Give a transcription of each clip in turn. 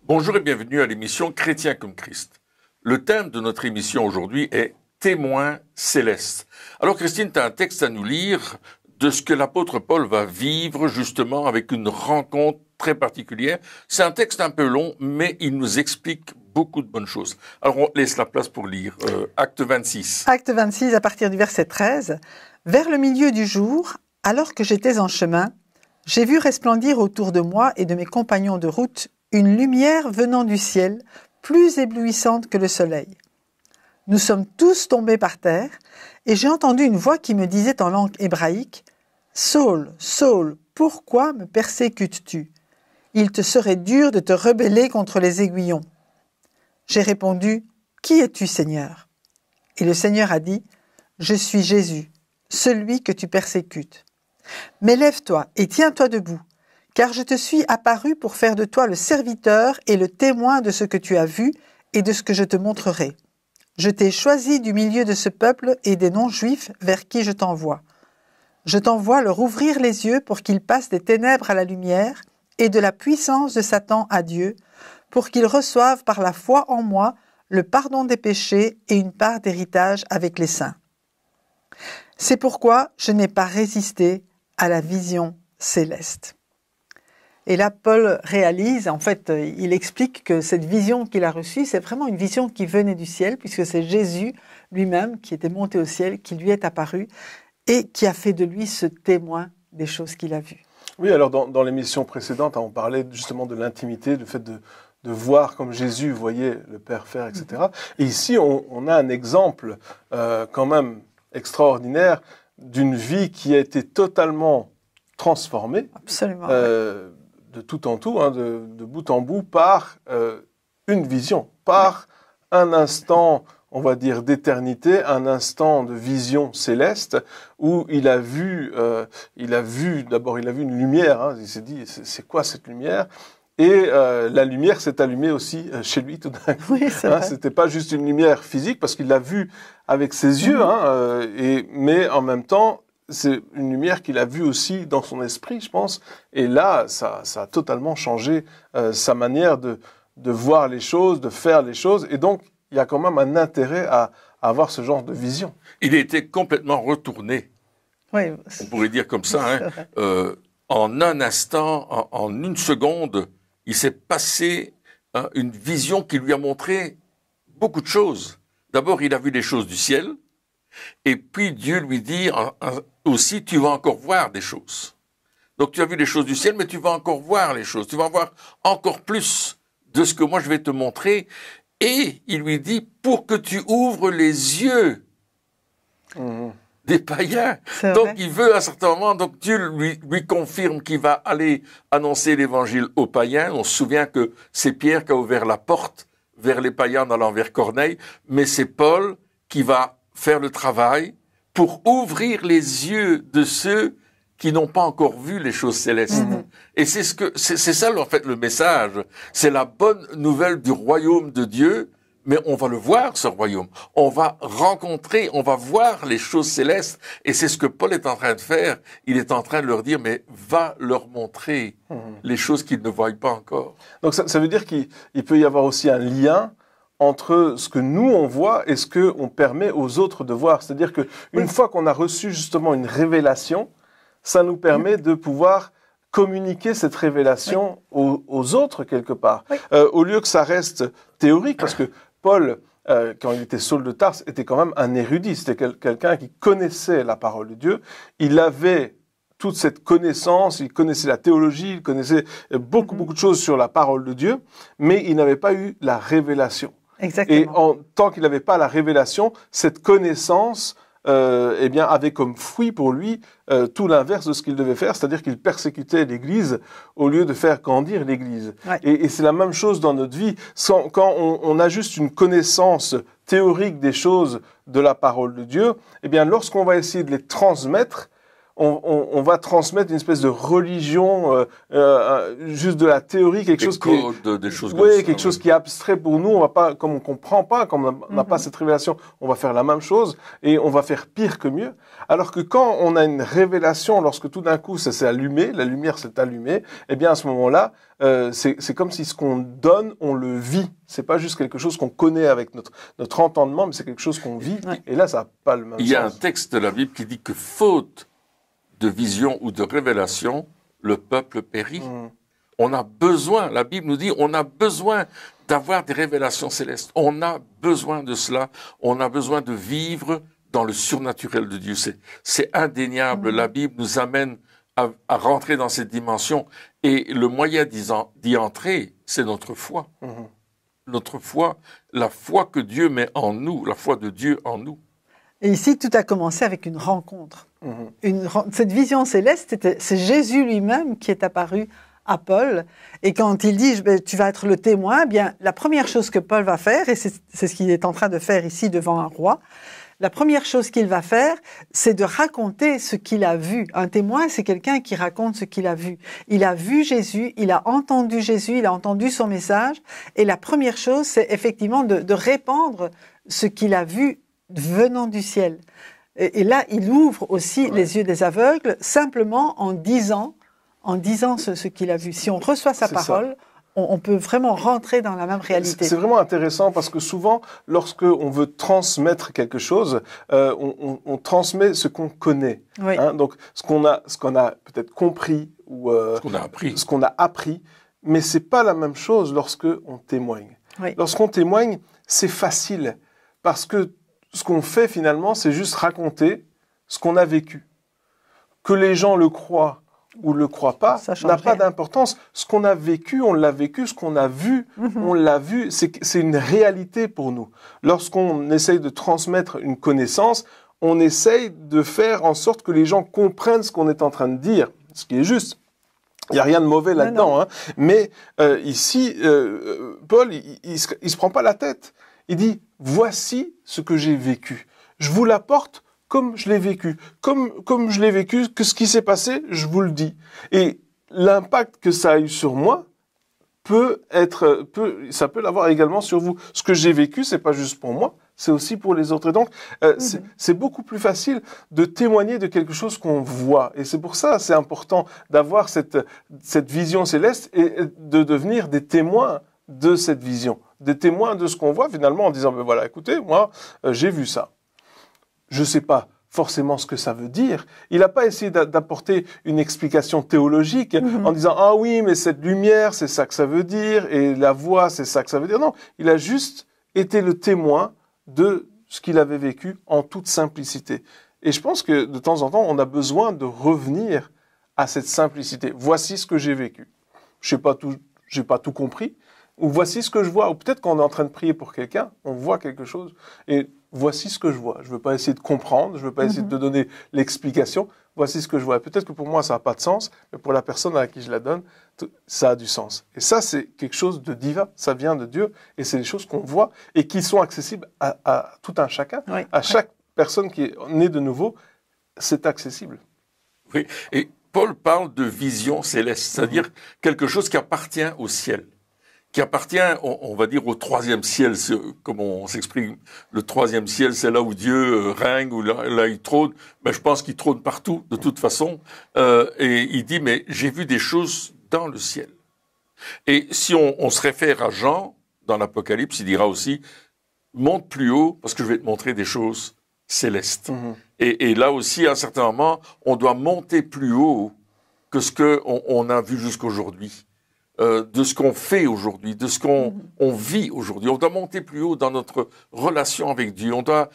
Bonjour et bienvenue à l'émission Chrétien comme Christ. Le thème de notre émission aujourd'hui est Témoin céleste. Alors Christine, tu as un texte à nous lire de ce que l'apôtre Paul va vivre justement avec une rencontre très particulière. C'est un texte un peu long, mais il nous explique beaucoup de bonnes choses. Alors on laisse la place pour lire Acte 26. Acte 26 à partir du verset 13. Vers le milieu du jour, alors que j'étais en chemin, j'ai vu resplendir autour de moi et de mes compagnons de route une lumière venant du ciel, plus éblouissante que le soleil. Nous sommes tous tombés par terre, et j'ai entendu une voix qui me disait en langue hébraïque « Saul, Saul, pourquoi me persécutes-tu? Il te serait dur de te rebeller contre les aiguillons. » J'ai répondu « Qui es-tu, Seigneur ?» Et le Seigneur a dit « Je suis Jésus, celui que tu persécutes. Mais lève-toi et tiens-toi debout, car je te suis apparu pour faire de toi le serviteur et le témoin de ce que tu as vu et de ce que je te montrerai. Je t'ai choisi du milieu de ce peuple et des non-juifs vers qui je t'envoie. Je t'envoie leur ouvrir les yeux pour qu'ils passent des ténèbres à la lumière et de la puissance de Satan à Dieu, pour qu'ils reçoivent par la foi en moi le pardon des péchés et une part d'héritage avec les saints. C'est pourquoi je n'ai pas résisté à la vision céleste. » Et là, Paul réalise, en fait, il explique que cette vision qu'il a reçue, c'est vraiment une vision qui venait du ciel, puisque c'est Jésus lui-même qui était monté au ciel, qui lui est apparu, et qui a fait de lui ce témoin des choses qu'il a vues. Oui, alors dans l'émission précédente, on parlait justement de l'intimité, du fait de voir comme Jésus voyait le Père faire, etc. Et ici, on a un exemple quand même extraordinaire d'une vie qui a été totalement transformée. Absolument. De tout en tout, de bout en bout, par une vision, par un instant, on va dire, d'éternité, un instant de vision céleste, où il a vu d'abord, il a vu une lumière, il s'est dit, c'est quoi cette lumière ? Et la lumière s'est allumée aussi chez lui tout d'un coup. Oui, c'est vrai. C'était pas juste une lumière physique, parce qu'il l'a vue avec ses yeux, mais en même temps, c'est une lumière qu'il a vue aussi dans son esprit, je pense. Et là, ça a totalement changé sa manière de voir les choses, de faire les choses. Et donc, il y a quand même un intérêt à avoir ce genre de vision. Il était complètement retourné, Oui, on pourrait dire comme ça. En un instant, en une seconde, il s'est passé une vision qui lui a montré beaucoup de choses. D'abord, il a vu les choses du ciel. Et puis Dieu lui dit aussi, tu vas encore voir des choses. Donc tu as vu les choses du ciel, mais tu vas encore voir les choses. Tu vas voir encore plus de ce que moi je vais te montrer. Et il lui dit, pour que tu ouvres les yeux des païens. Donc il veut à un certain moment, donc Dieu lui confirme qu'il va aller annoncer l'évangile aux païens. On se souvient que c'est Pierre qui a ouvert la porte vers les païens en allant vers Corneille, mais c'est Paul qui va faire le travail pour ouvrir les yeux de ceux qui n'ont pas encore vu les choses célestes. Et c'est ça en fait le message. C'est la bonne nouvelle du royaume de Dieu, mais on va le voir, ce royaume. On va rencontrer, on va voir les choses célestes, et c'est ce que Paul est en train de faire. Il est en train de leur dire, mais va leur montrer les choses qu'ils ne voient pas encore. Donc ça veut dire qu'il peut y avoir aussi un lien entre ce que nous on voit et ce que on permet aux autres de voir. C'est-à-dire que une fois qu'on a reçu justement une révélation, ça nous permet de pouvoir communiquer cette révélation aux autres quelque part. Au lieu que ça reste théorique, parce que Paul, quand il était Saul de Tarse, était quand même un érudit. C'était quelqu'un qui connaissait la parole de Dieu. Il avait toute cette connaissance, il connaissait la théologie, il connaissait beaucoup de choses sur la parole de Dieu, mais il n'avait pas eu la révélation. Exactement. Et tant qu'il n'avait pas la révélation, cette connaissance avait comme fruit pour lui tout l'inverse de ce qu'il devait faire, c'est-à-dire qu'il persécutait l'Église au lieu de faire grandir l'Église. Ouais. Et c'est la même chose dans notre vie. Quand on a juste une connaissance théorique des choses de la parole de Dieu, eh bien, lorsqu'on va essayer de les transmettre, on va transmettre une espèce de religion, juste de la théorie, quelque chose qui est, des choses oui, comme quelque ça, chose qui est abstrait pour nous. On va pas, comme on comprend pas, comme on n'a pas cette révélation, on va faire la même chose et on va faire pire que mieux. Alors que quand on a une révélation, lorsque tout d'un coup ça s'est allumé, la lumière s'est allumée, eh bien à ce moment-là, c'est comme si ce qu'on donne, on le vit. C'est pas juste quelque chose qu'on connaît avec notre entendement, mais c'est quelque chose qu'on vit. Ouais. Et là, ça n'a pas le même sens. Il y a un texte de la Bible qui dit que faute de vision ou de révélation, le peuple périt. On a besoin, la Bible nous dit, on a besoin d'avoir des révélations célestes. On a besoin de cela. On a besoin de vivre dans le surnaturel de Dieu. C'est indéniable. La Bible nous amène à rentrer dans cette dimension. Et le moyen d'y entrer, c'est notre foi. Notre foi, la foi que Dieu met en nous, la foi de Dieu en nous. Et ici, tout a commencé avec une rencontre. Cette vision céleste, c'est Jésus lui-même qui est apparu à Paul. Et quand il dit « tu vas être le témoin », bien, la première chose que Paul va faire, et c'est ce qu'il est en train de faire ici devant un roi, la première chose qu'il va faire, c'est de raconter ce qu'il a vu. Un témoin, c'est quelqu'un qui raconte ce qu'il a vu. Il a vu Jésus, il a entendu Jésus, il a entendu son message. Et la première chose, c'est effectivement de répandre ce qu'il a vu venant du ciel. Et là, il ouvre aussi les yeux des aveugles, simplement en disant ce qu'il a vu. Si on reçoit sa parole, on peut vraiment rentrer dans la même réalité. C'est vraiment intéressant parce que souvent, lorsque on veut transmettre quelque chose, on transmet ce qu'on connaît. Oui. Hein, donc, ce qu'on a peut-être compris ou ce qu'on a appris, mais c'est pas la même chose lorsque on témoigne. Oui. Lorsqu'on témoigne, c'est facile parce que ce qu'on fait finalement, c'est juste raconter ce qu'on a vécu. Que les gens le croient ou le croient pas, n'a pas d'importance. Ce qu'on a vécu, on l'a vécu. Ce qu'on a vu, on l'a vu. C'est une réalité pour nous. Lorsqu'on essaye de transmettre une connaissance, on essaye de faire en sorte que les gens comprennent ce qu'on est en train de dire, ce qui est juste. Il n'y a rien de mauvais là-dedans. Hein. Mais ici, Paul, il se prend pas la tête. Il dit, voici ce que j'ai vécu. Je vous l'apporte comme je l'ai vécu. Comme je l'ai vécu, que ce qui s'est passé, je vous le dis. Et l'impact que ça a eu sur moi ça peut l'avoir également sur vous. Ce que j'ai vécu, c'est pas juste pour moi, c'est aussi pour les autres. Et donc, c'est beaucoup plus facile de témoigner de quelque chose qu'on voit. Et c'est pour ça, c'est important d'avoir cette vision céleste et de devenir des témoins de cette vision. Des témoins de ce qu'on voit finalement en disant, ben voilà, écoutez, moi, j'ai vu ça. Je sais pas forcément ce que ça veut dire. Il n'a pas essayé d'apporter une explication théologique en disant, ah oui, mais cette lumière, c'est ça que ça veut dire, et la voix, c'est ça que ça veut dire. Non, il a juste été le témoin de ce qu'il avait vécu en toute simplicité. Et je pense que de temps en temps, on a besoin de revenir à cette simplicité. Voici ce que j'ai vécu. J'ai pas tout compris. Ou voici ce que je vois. Ou peut-être quand on est en train de prier pour quelqu'un, on voit quelque chose. Et voici ce que je vois. Je ne veux pas essayer de comprendre. Je ne veux pas essayer de te donner l'explication. Voici ce que je vois. Peut-être que pour moi, ça n'a pas de sens. Mais pour la personne à qui je la donne, ça a du sens. Et ça, c'est quelque chose de divin. Ça vient de Dieu. Et c'est des choses qu'on voit et qui sont accessibles à tout un chacun. Oui, à chaque personne qui est née de nouveau, c'est accessible. Oui. Et Paul parle de vision céleste. C'est-à-dire quelque chose qui appartient au ciel. Qui appartient, on va dire, au troisième ciel, comme on s'exprime. Le troisième ciel, c'est là où Dieu règne, où là il trône. Mais je pense qu'il trône partout, de toute façon. Et il dit, mais j'ai vu des choses dans le ciel. Et si on se réfère à Jean, dans l'Apocalypse, il dira aussi, monte plus haut, parce que je vais te montrer des choses célestes. Et là aussi, à un certain moment, on doit monter plus haut que ce qu'on a vu jusqu'aujourd'hui. De ce qu'on fait aujourd'hui, de ce qu'on vit aujourd'hui. On doit monter plus haut dans notre relation avec Dieu. On doit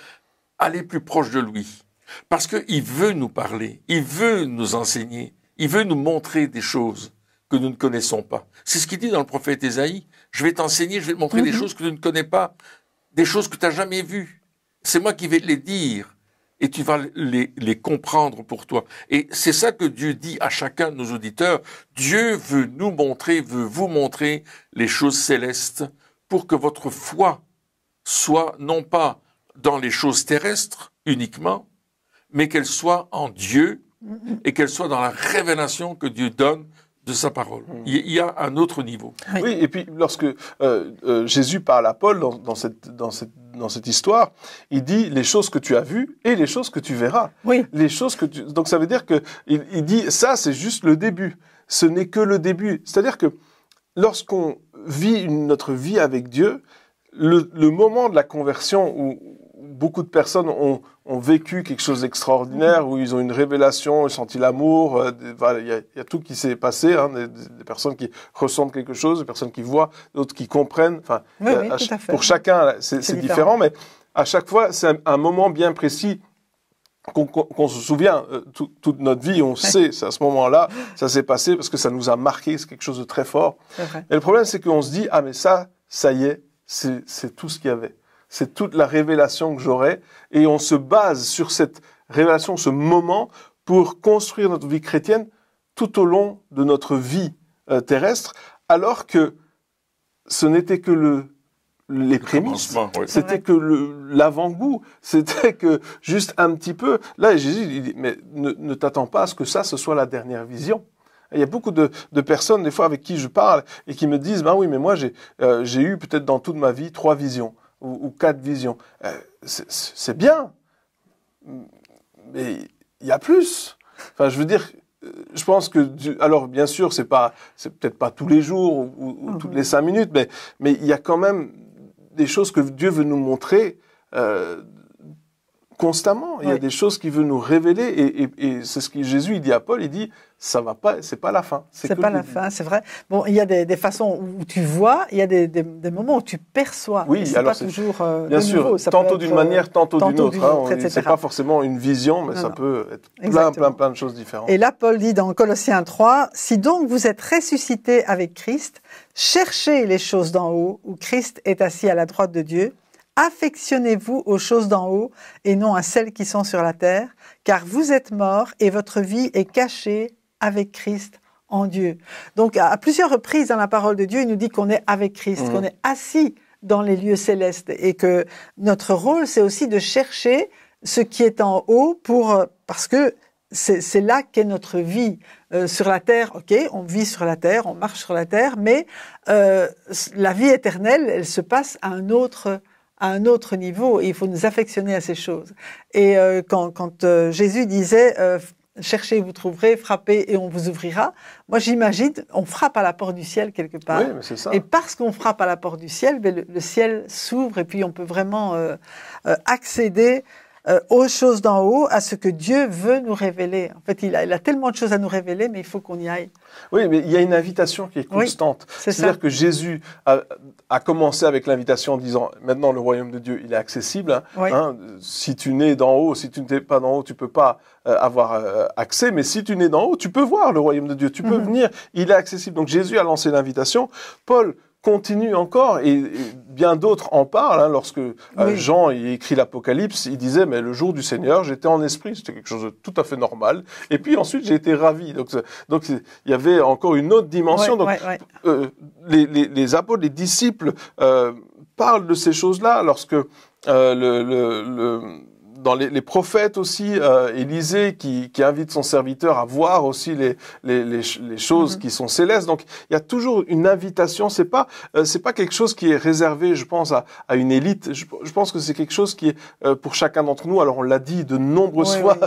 aller plus proche de lui. Parce qu'il veut nous parler. Il veut nous enseigner. Il veut nous montrer des choses que nous ne connaissons pas. C'est ce qu'il dit dans le prophète Ésaïe. Je vais t'enseigner, je vais te montrer des choses que tu ne connais pas. Des choses que tu n'as jamais vues. C'est moi qui vais te les dire. Et tu vas les comprendre pour toi. Et c'est ça que Dieu dit à chacun de nos auditeurs. Dieu veut nous montrer, veut vous montrer les choses célestes pour que votre foi soit non pas dans les choses terrestres uniquement, mais qu'elle soit en Dieu et qu'elle soit dans la révélation que Dieu donne de sa parole. Il y a un autre niveau. Oui, et puis lorsque Jésus parle à Paul dans cette histoire, il dit les choses que tu as vues et les choses que tu verras. Oui. Les choses que donc ça veut dire que il dit ça c'est juste le début. Ce n'est que le début. C'est-à-dire que lorsqu'on vit notre vie avec Dieu, le moment de la conversion où beaucoup de personnes ont vécu quelque chose d'extraordinaire, où ils ont une révélation, ils ont senti l'amour, il y a tout qui s'est passé, hein, des personnes qui ressentent quelque chose, des personnes qui voient, d'autres qui comprennent. Enfin, oui, tout à fait. Pour chacun, c'est différent, mais à chaque fois, c'est un moment bien précis qu'on se souvient. Toute notre vie, on sait, c'est à ce moment-là, ça s'est passé parce que ça nous a marqué, c'est quelque chose de très fort. Et le problème, c'est qu'on se dit, ah mais ça y est, c'est tout ce qu'il y avait. C'est toute la révélation que j'aurai, et on se base sur cette révélation, ce moment, pour construire notre vie chrétienne tout au long de notre vie terrestre, alors que ce n'était que les prémices, c'était que l'avant-goût, c'était que juste un petit peu. Là, Jésus il dit, mais ne t'attends pas à ce que ce soit la dernière vision. Il y a beaucoup de personnes, des fois, avec qui je parle, et qui me disent, ben oui, mais moi, j'ai eu peut-être dans toute ma vie 3 visions. Ou 4 visions. C'est bien, mais il y a plus. Enfin, je veux dire, je pense que alors bien sûr, c'est peut-être pas tous les jours ou toutes les 5 minutes, mais il y a quand même des choses que Dieu veut nous montrer constamment. Il y a des choses qu'il veut nous révéler, et c'est ce que Jésus il dit à Paul. Il dit, ça va pas, c'est pas la fin. C'est pas la fin, c'est vrai. Bon, il y a des façons où tu vois, il y a des moments où tu perçois. Oui, c'est alors pas toujours bien sûr, nouveau. Ça tantôt d'une manière, tantôt d'une autre. Etc. C'est pas forcément une vision, mais ça peut être plein de choses différentes. Et là, Paul dit dans Colossiens 3, « Si donc vous êtes ressuscités avec Christ, cherchez les choses d'en haut, où Christ est assis à la droite de Dieu. Affectionnez-vous aux choses d'en haut et non à celles qui sont sur la terre, car vous êtes morts et votre vie est cachée avec Christ en Dieu. » Donc, à plusieurs reprises dans la parole de Dieu, il nous dit qu'on est avec Christ, qu'on est assis dans les lieux célestes, et que notre rôle, c'est aussi de chercher ce qui est en haut parce que c'est là qu'est notre vie. Sur la terre, ok, on vit sur la terre, on marche sur la terre, mais la vie éternelle, elle se passe à un autre niveau, et il faut nous affectionner à ces choses. Et quand Jésus disait cherchez, vous trouverez, frappez et on vous ouvrira, moi j'imagine, on frappe à la porte du ciel quelque part. Oui, mais c'est ça. Et parce qu'on frappe à la porte du ciel, le ciel s'ouvre, et puis on peut vraiment accéder aux choses d'en haut, à ce que Dieu veut nous révéler. En fait, il a tellement de choses à nous révéler, mais il faut qu'on y aille. Oui, mais il y a une invitation qui est constante. Oui, c'est-à-dire que Jésus a commencé avec l'invitation en disant, maintenant le royaume de Dieu, il est accessible. Si tu nais d'en haut, si tu n'es pas d'en haut, tu peux pas avoir accès. Mais si tu nais d'en haut, tu peux voir le royaume de Dieu. Tu peux venir, il est accessible. Donc Jésus a lancé l'invitation. Paul continue encore, et bien d'autres en parlent. Lorsque Jean écrit l'Apocalypse, il disait, mais le jour du Seigneur, j'étais en esprit, c'était quelque chose de tout à fait normal. Et puis ensuite, j'ai été ravi. Donc il y avait encore une autre dimension. Les apôtres, les disciples parlent de ces choses-là lorsque dans les prophètes aussi, Élisée qui invite son serviteur à voir aussi les choses qui sont célestes. Donc il y a toujours une invitation. C'est pas quelque chose qui est réservé, je pense, à une élite. Je pense que c'est quelque chose qui est pour chacun d'entre nous. Alors on l'a dit de nombreuses fois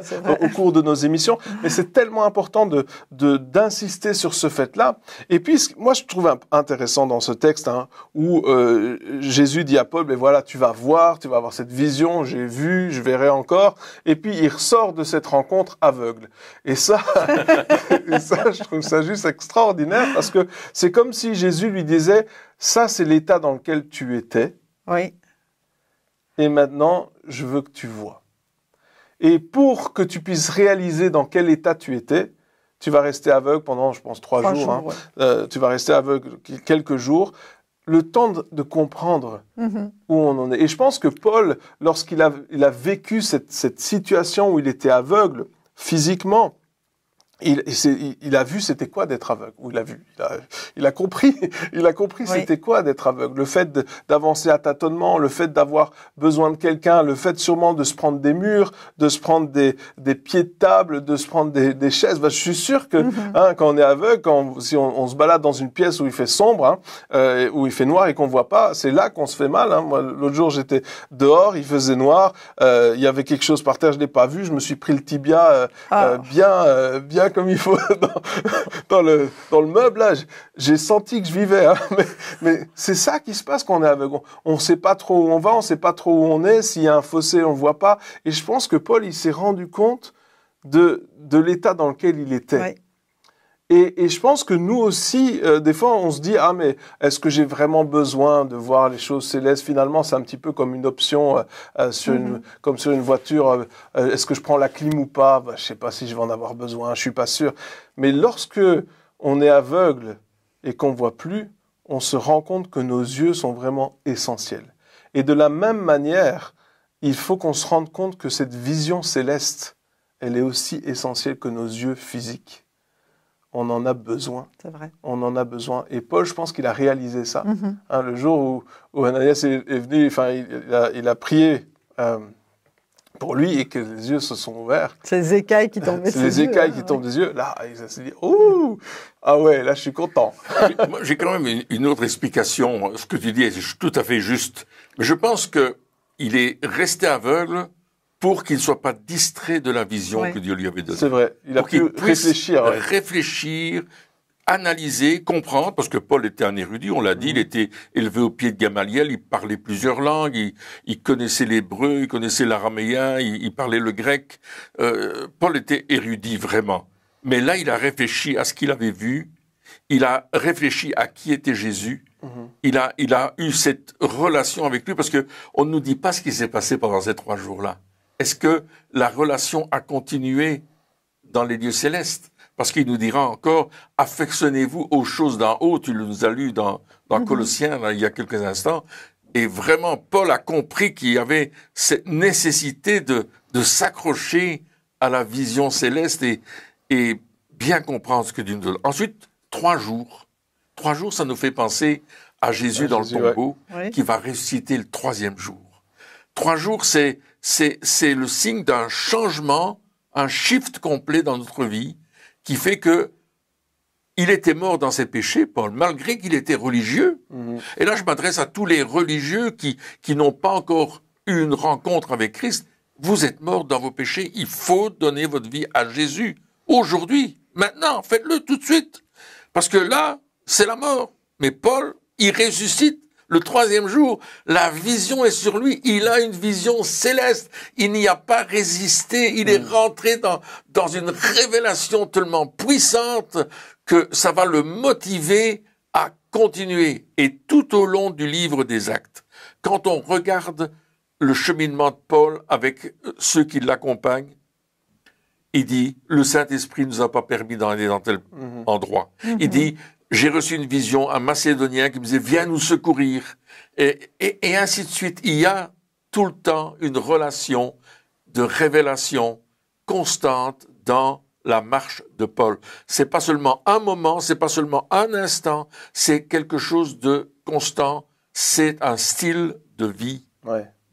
au cours de nos émissions, mais c'est tellement important d'insister sur ce fait-là. Et puis moi je trouve intéressant dans ce texte où Jésus dit à Paul, mais voilà, tu vas avoir cette vision, j'ai vu, je verrai encore, et puis il ressort de cette rencontre aveugle. Et ça, je trouve ça juste extraordinaire, parce que c'est comme si Jésus lui disait, ça c'est l'état dans lequel tu étais, et maintenant je veux que tu vois. Et pour que tu puisses réaliser dans quel état tu étais, tu vas rester aveugle pendant, je pense, 3 jours. Tu vas rester aveugle quelques jours, le temps de comprendre où on en est. Et je pense que Paul, lorsqu'il a vécu cette situation où il était aveugle physiquement, il a vu c'était quoi d'être aveugle. Ou il a compris Oui. c'était quoi d'être aveugle. Le fait d'avancer à tâtonnement, le fait d'avoir besoin de quelqu'un, le fait sûrement de se prendre des murs, de se prendre des pieds de table, de se prendre des chaises. Je suis sûr que quand on est aveugle, si on se balade dans une pièce où il fait sombre, où il fait noir et qu'on voit pas, c'est là qu'on se fait mal. Moi, l'autre jour, j'étais dehors, il faisait noir, il y avait quelque chose par terre, je l'ai pas vu, je me suis pris le tibia bien comme il faut dans le meuble. Là, j'ai senti que je vivais. Mais c'est ça qui se passe quand on est aveugle. On sait pas trop où on va, on sait pas trop où on est. S'il y a un fossé, on le voit pas. Et je pense que Paul, il s'est rendu compte de l'état dans lequel il était. Oui. Et je pense que nous aussi, des fois, on se dit, mais est-ce que j'ai vraiment besoin de voir les choses célestes? Finalement, c'est un petit peu comme une option comme sur une voiture. Est-ce que je prends la clim ou pas? Je sais pas si je vais en avoir besoin, je suis pas sûr. Mais lorsque on est aveugle et qu'on voit plus, on se rend compte que nos yeux sont vraiment essentiels. Et de la même manière, il faut qu'on se rende compte que cette vision céleste, elle est aussi essentielle que nos yeux physiques. On en a besoin. C'est vrai. On en a besoin. Et Paul, je pense qu'il a réalisé ça. Le jour où Ananias est venu, il a prié pour lui et que les yeux se sont ouverts. C'est les écailles qui tombent des yeux. C'est les écailles qui tombent des yeux. Là, il s'est dit, ah ouais, là, je suis content. Moi, j'ai quand même une autre explication. Ce que tu dis est tout à fait juste. Mais je pense qu'il est resté aveugle pour qu'il ne soit pas distrait de la vision que Dieu lui avait donnée. C'est vrai. Il a pu réfléchir. Réfléchir, analyser, comprendre, parce que Paul était un érudit, on l'a dit, il était élevé au pied de Gamaliel, il parlait plusieurs langues, il connaissait l'hébreu, il connaissait l'araméen, il parlait le grec. Paul était érudit, vraiment. Mais là, il a réfléchi à ce qu'il avait vu, il a réfléchi à qui était Jésus, il a eu cette relation avec lui, parce que on ne nous dit pas ce qui s'est passé pendant ces 3 jours-là. Est-ce que la relation a continué dans les lieux célestes? Parce qu'il nous dira encore, affectionnez-vous aux choses d'en haut. Tu nous as lu dans Colossiens, là, il y a quelques instants. Et vraiment, Paul a compris qu'il y avait cette nécessité de s'accrocher à la vision céleste et bien comprendre ce que Dieu nous donne. Ensuite, 3 jours. 3 jours, ça nous fait penser à Jésus dans le tombeau, qui va ressusciter le 3e jour. 3 jours, c'est le signe d'un changement, un shift complet dans notre vie, qui fait que il était mort dans ses péchés, Paul, malgré qu'il était religieux. Et là, je m'adresse à tous les religieux qui n'ont pas encore eu une rencontre avec Christ. Vous êtes morts dans vos péchés, il faut donner votre vie à Jésus. Aujourd'hui, maintenant, faites-le tout de suite. Parce que là, c'est la mort. Mais Paul, il ressuscite. Le 3e jour, la vision est sur lui. Il a une vision céleste. Il n'y a pas résisté. Il est rentré dans une révélation tellement puissante que ça va le motiver à continuer. Et tout au long du livre des Actes, quand on regarde le cheminement de Paul avec ceux qui l'accompagnent, il dit, le Saint-Esprit ne nous a pas permis d'aller dans tel endroit. Il dit, j'ai reçu une vision, un Macédonien qui me disait, viens nous secourir. Et ainsi de suite. Il y a tout le temps une relation de révélation constante dans la marche de Paul. C'est pas seulement un moment, c'est pas seulement un instant, c'est quelque chose de constant. C'est un style de vie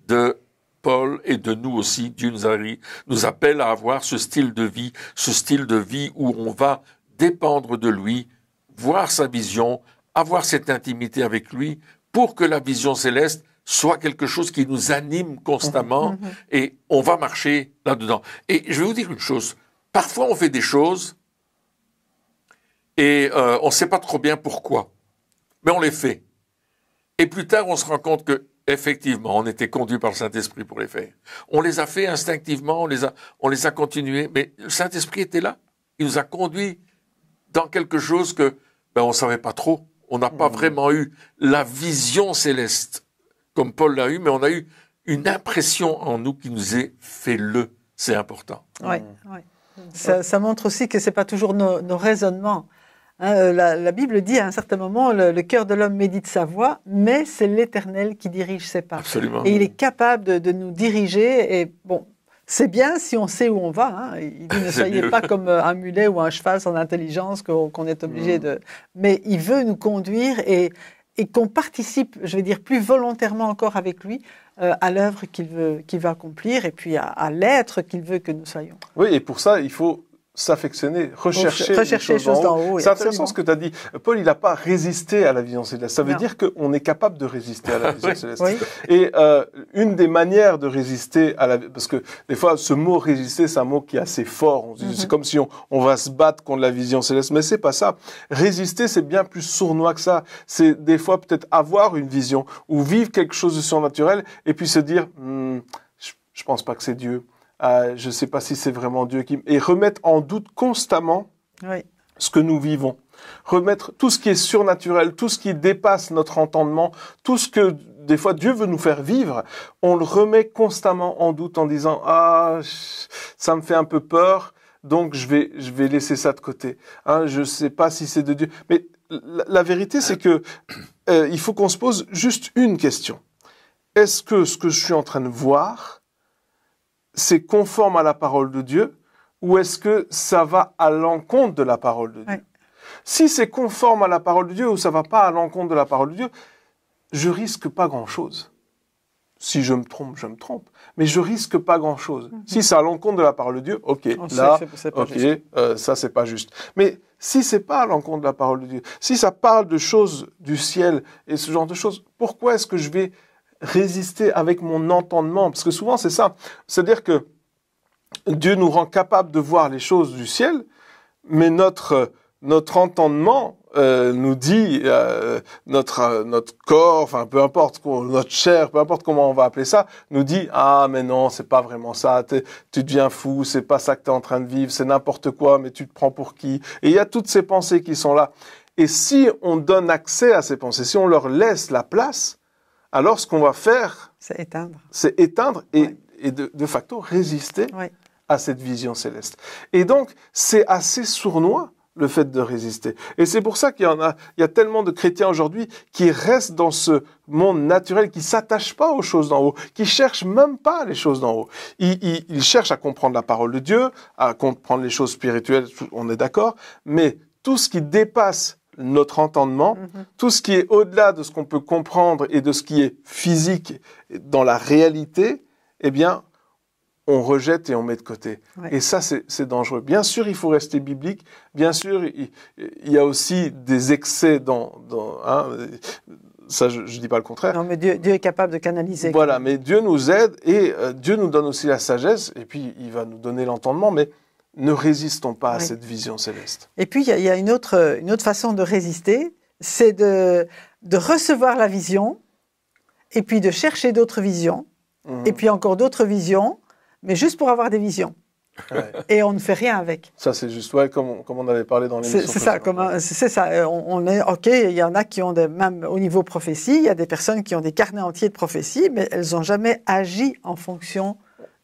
de Paul et de nous aussi. Dieu nous appelle à avoir ce style de vie où on va dépendre de lui, voir sa vision, avoir cette intimité avec lui, pour que la vision céleste soit quelque chose qui nous anime constamment, et on va marcher là-dedans. Et je vais vous dire une chose, parfois on fait des choses, et on ne sait pas trop bien pourquoi, mais on les fait. Et plus tard, on se rend compte que effectivement, on était conduit par le Saint-Esprit pour les faire. On les a fait instinctivement, on les a continués, mais le Saint-Esprit était là. Il nous a conduits dans quelque chose que on ne savait pas trop. On n'a pas vraiment eu la vision céleste, comme Paul l'a eu, mais on a eu une impression en nous qui nous est fait-le. C'est important. Oui. Ça montre aussi que ce n'est pas toujours nos raisonnements. La Bible dit à un certain moment, le cœur de l'homme médite sa voie, mais c'est l'Éternel qui dirige ses pas. Absolument. Et il est capable de nous diriger. Et bon, C'est bien si on sait où on va. Hein. Il dit ne soyez pas comme un mulet ou un cheval sans intelligence qu'on est obligé de... Mais il veut nous conduire et qu'on participe, je vais dire, plus volontairement encore avec lui à l'œuvre qu'il veut accomplir et puis à l'être qu'il veut que nous soyons. Oui, et pour ça, il faut s'affectionner, rechercher les choses d'en haut. C'est intéressant ce que tu as dit. Paul, il n'a pas résisté à la vision céleste. Ça veut dire qu'on est capable de résister à la vision céleste. Oui. Et une des manières de résister à la... Parce que des fois, ce mot « résister », c'est un mot qui est assez fort. On se dit, c'est comme si on va se battre contre la vision céleste. Mais c'est pas ça. Résister, c'est bien plus sournois que ça. C'est des fois peut-être avoir une vision ou vivre quelque chose de surnaturel et puis se dire je pense pas que c'est Dieu. Je ne sais pas si c'est vraiment Dieu qui... Et remettre en doute constamment ce que nous vivons. Remettre tout ce qui est surnaturel, tout ce qui dépasse notre entendement, tout ce que, des fois, Dieu veut nous faire vivre, on le remet constamment en doute en disant « Ah, ça me fait un peu peur, donc je vais laisser ça de côté. Hein, je ne sais pas si c'est de Dieu. » Mais la vérité, c'est que il faut qu'on se pose juste une question. Est-ce que ce que je suis en train de voir c'est conforme à la parole de Dieu ou est-ce que ça va à l'encontre de la parole de Dieu? Si c'est conforme à la parole de Dieu ou ça va pas à l'encontre de la parole de Dieu, je risque pas grand-chose. Si je me trompe, je me trompe. Mais je risque pas grand-chose. Si c'est à l'encontre de la parole de Dieu, ok, ça c'est pas juste. Mais si c'est pas à l'encontre de la parole de Dieu, si ça parle de choses du ciel et ce genre de choses, pourquoi est-ce que je vais résister avec mon entendement? Parce que souvent c'est ça. C'est-à-dire que Dieu nous rend capable de voir les choses du ciel, mais notre entendement nous dit, notre corps, enfin peu importe, notre chair, peu importe comment on va appeler ça, nous dit « Ah mais non, c'est pas vraiment ça, tu deviens fou, c'est pas ça que tu es en train de vivre, c'est n'importe quoi, mais tu te prends pour qui ?» Et il y a toutes ces pensées qui sont là. Et si on donne accès à ces pensées, si on leur laisse la place, alors ce qu'on va faire, c'est éteindre et de facto résister à cette vision céleste. Et donc, c'est assez sournois le fait de résister. Et c'est pour ça qu'il y a tellement de chrétiens aujourd'hui qui restent dans ce monde naturel, qui s'attachent pas aux choses d'en haut, qui cherchent même pas les choses d'en haut. Ils cherchent à comprendre la parole de Dieu, à comprendre les choses spirituelles, on est d'accord, mais tout ce qui dépasse notre entendement, tout ce qui est au-delà de ce qu'on peut comprendre et de ce qui est physique dans la réalité, eh bien, on rejette et on met de côté. Et ça, c'est dangereux. Bien sûr, il faut rester biblique. Bien sûr, il y a aussi des excès ça, je dis pas le contraire. Non, mais Dieu est capable de canaliser. Voilà, mais Dieu nous aide et Dieu nous donne aussi la sagesse et puis il va nous donner l'entendement, mais ne résistons pas à cette vision céleste. Et puis, il y a une autre façon de résister, c'est de recevoir la vision, et puis de chercher d'autres visions, et puis encore d'autres visions, mais juste pour avoir des visions. Et on ne fait rien avec. Ça, c'est juste, comme on avait parlé dans l'émission. C'est ça. On est, ok, il y en a qui ont, même au niveau prophétie, il y a des personnes qui ont des carnets entiers de prophétie, mais elles n'ont jamais agi en fonction...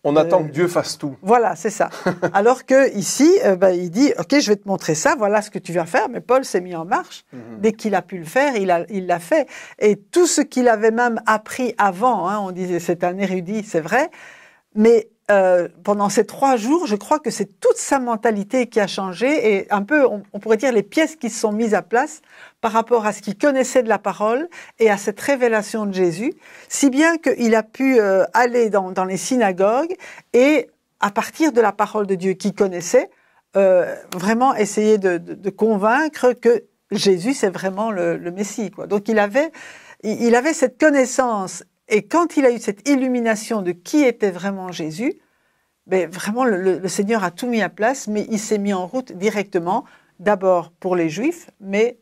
On attend que Dieu fasse tout. Voilà, c'est ça. Alors que ici, il dit, ok, je vais te montrer ça, voilà ce que tu viens faire. Mais Paul s'est mis en marche. Dès qu'il a pu le faire, il l'a fait. Et tout ce qu'il avait même appris avant, on disait c'est un érudit, c'est vrai. Mais pendant ces 3 jours, je crois que c'est toute sa mentalité qui a changé et un peu, on pourrait dire, les pièces qui se sont mises à place par rapport à ce qu'il connaissait de la parole et à cette révélation de Jésus, si bien qu'il a pu aller dans les synagogues et, à partir de la parole de Dieu qu'il connaissait, vraiment essayer de convaincre que Jésus, c'est vraiment le Messie, quoi. Donc il avait cette connaissance. Et quand il a eu cette illumination de qui était vraiment Jésus, vraiment le Seigneur a tout mis à place, mais il s'est mis en route directement, d'abord pour les Juifs, mais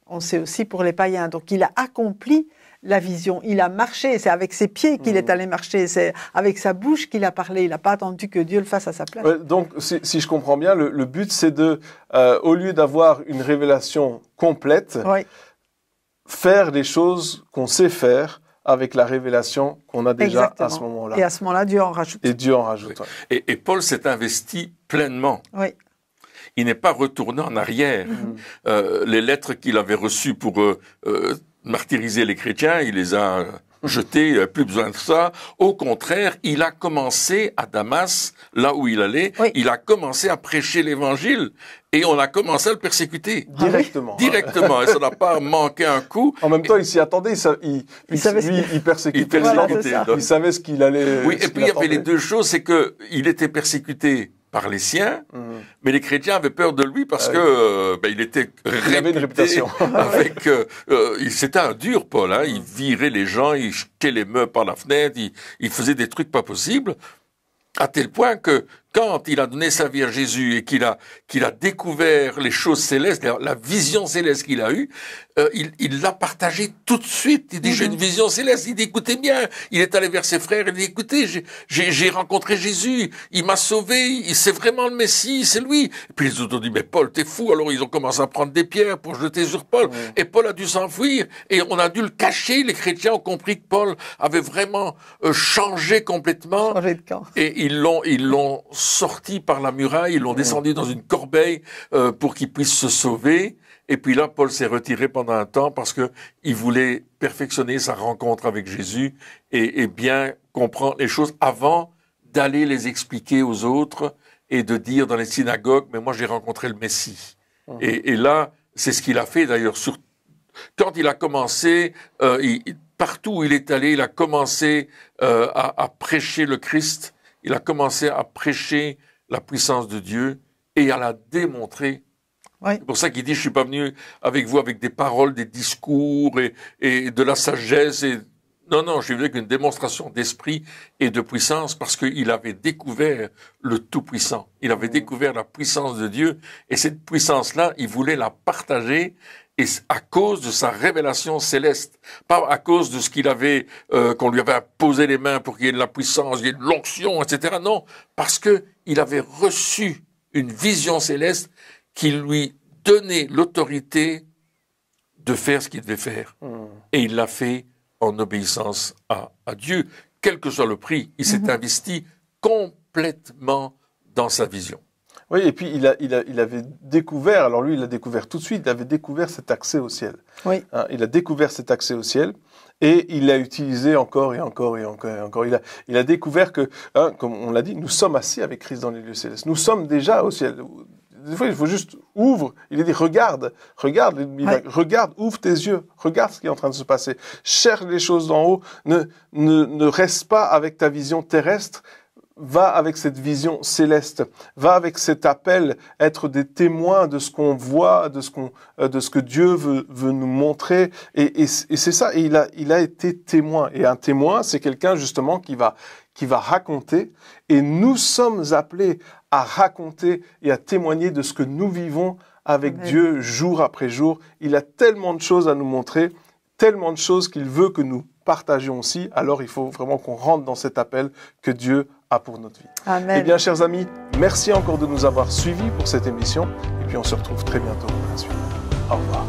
on sait aussi pour les païens. Donc il a accompli la vision, il a marché, c'est avec ses pieds qu'il est allé marcher, c'est avec sa bouche qu'il a parlé, il n'a pas attendu que Dieu le fasse à sa place. Donc si je comprends bien, le but c'est de, au lieu d'avoir une révélation complète, faire les choses qu'on sait faire, avec la révélation qu'on a déjà à ce moment-là. Et à ce moment-là, Dieu en rajoute. Et Dieu en rajoute. Oui. Et Paul s'est investi pleinement. Oui. Il n'est pas retourné en arrière. Les lettres qu'il avait reçues pour martyrisé les chrétiens, il les a jetés, il n'avait plus besoin de ça. Au contraire, il a commencé à Damas, là où il allait, il a commencé à prêcher l'évangile et on a commencé à le persécuter. Directement. Directement, et ça n'a pas manqué un coup. En même temps, il s'y attendait, il persécutait. Voilà, il savait ce qu'il allait... Oui, et puis il y avait les deux choses, c'est que il était persécuté par les siens, mais les chrétiens avaient peur de lui parce que il était il avait une réputation. Avec, c'était un dur Paul, hein, il virait les gens, il jetait les meubles par la fenêtre, il faisait des trucs pas possibles, à tel point que quand il a donné sa vie à Jésus et qu'il a découvert les choses célestes, la vision céleste qu'il a eue, il l'a partagé tout de suite. Il dit, j'ai une vision céleste. Il dit, écoutez bien. Il est allé vers ses frères. Il dit, écoutez, j'ai rencontré Jésus. Il m'a sauvé. C'est vraiment le Messie. C'est lui. Et puis les autres ont dit, mais Paul, t'es fou. Alors ils ont commencé à prendre des pierres pour jeter sur Paul. Et Paul a dû s'enfuir. Et on a dû le cacher. Les chrétiens ont compris que Paul avait vraiment changé complètement. Changé de camp. Et ils l'ont sorti par la muraille, ils l'ont descendu dans une corbeille pour qu'il puisse se sauver. Et puis là, Paul s'est retiré pendant un temps parce que il voulait perfectionner sa rencontre avec Jésus et bien comprendre les choses avant d'aller les expliquer aux autres et de dire dans les synagogues, mais moi j'ai rencontré le Messie. Et là, c'est ce qu'il a fait d'ailleurs. Quand il a commencé, partout où il est allé, il a commencé à prêcher le Christ. Il a commencé à prêcher la puissance de Dieu et à la démontrer. Oui. C'est pour ça qu'il dit, je suis pas venu avec vous avec des paroles, des discours et de la sagesse. Non, je suis venu avec une démonstration d'esprit et de puissance parce qu'il avait découvert le Tout-Puissant. Il avait découvert la puissance de Dieu et cette puissance-là, il voulait la partager. Et à cause de sa révélation céleste, pas à cause de ce qu'il avait, qu'on lui avait posé les mains pour qu'il y ait de la puissance, il y ait de l'onction, etc. Non, parce que il avait reçu une vision céleste qui lui donnait l'autorité de faire ce qu'il devait faire. Et il l'a fait en obéissance à Dieu, quel que soit le prix. Il s'est investi complètement dans sa vision. Oui, et puis il avait découvert, alors lui il l'a découvert tout de suite, il avait découvert cet accès au ciel. Oui. Hein, il a découvert cet accès au ciel et il l'a utilisé encore et encore et encore et encore. Il a découvert que, comme on l'a dit, nous sommes assis avec Christ dans les lieux célestes. Nous sommes déjà au ciel. Des fois, il faut juste ouvre. Il a dit regarde, ouvre tes yeux, regarde ce qui est en train de se passer. Cherche les choses d'en haut. Ne reste pas avec ta vision terrestre. Va avec cette vision céleste, va avec cet appel, être des témoins de ce qu'on voit, de ce que Dieu veut nous montrer. Et c'est ça. Et il a été témoin. Et un témoin, c'est quelqu'un justement qui va raconter. Et nous sommes appelés à raconter et à témoigner de ce que nous vivons avec Dieu jour après jour. Il a tellement de choses à nous montrer, tellement de choses qu'il veut que nous partagions aussi. Alors il faut vraiment qu'on rentre dans cet appel que Dieu a pour notre vie. Amen. Eh bien, chers amis, merci encore de nous avoir suivis pour cette émission. Et puis on se retrouve très bientôt pour la suite. Au revoir.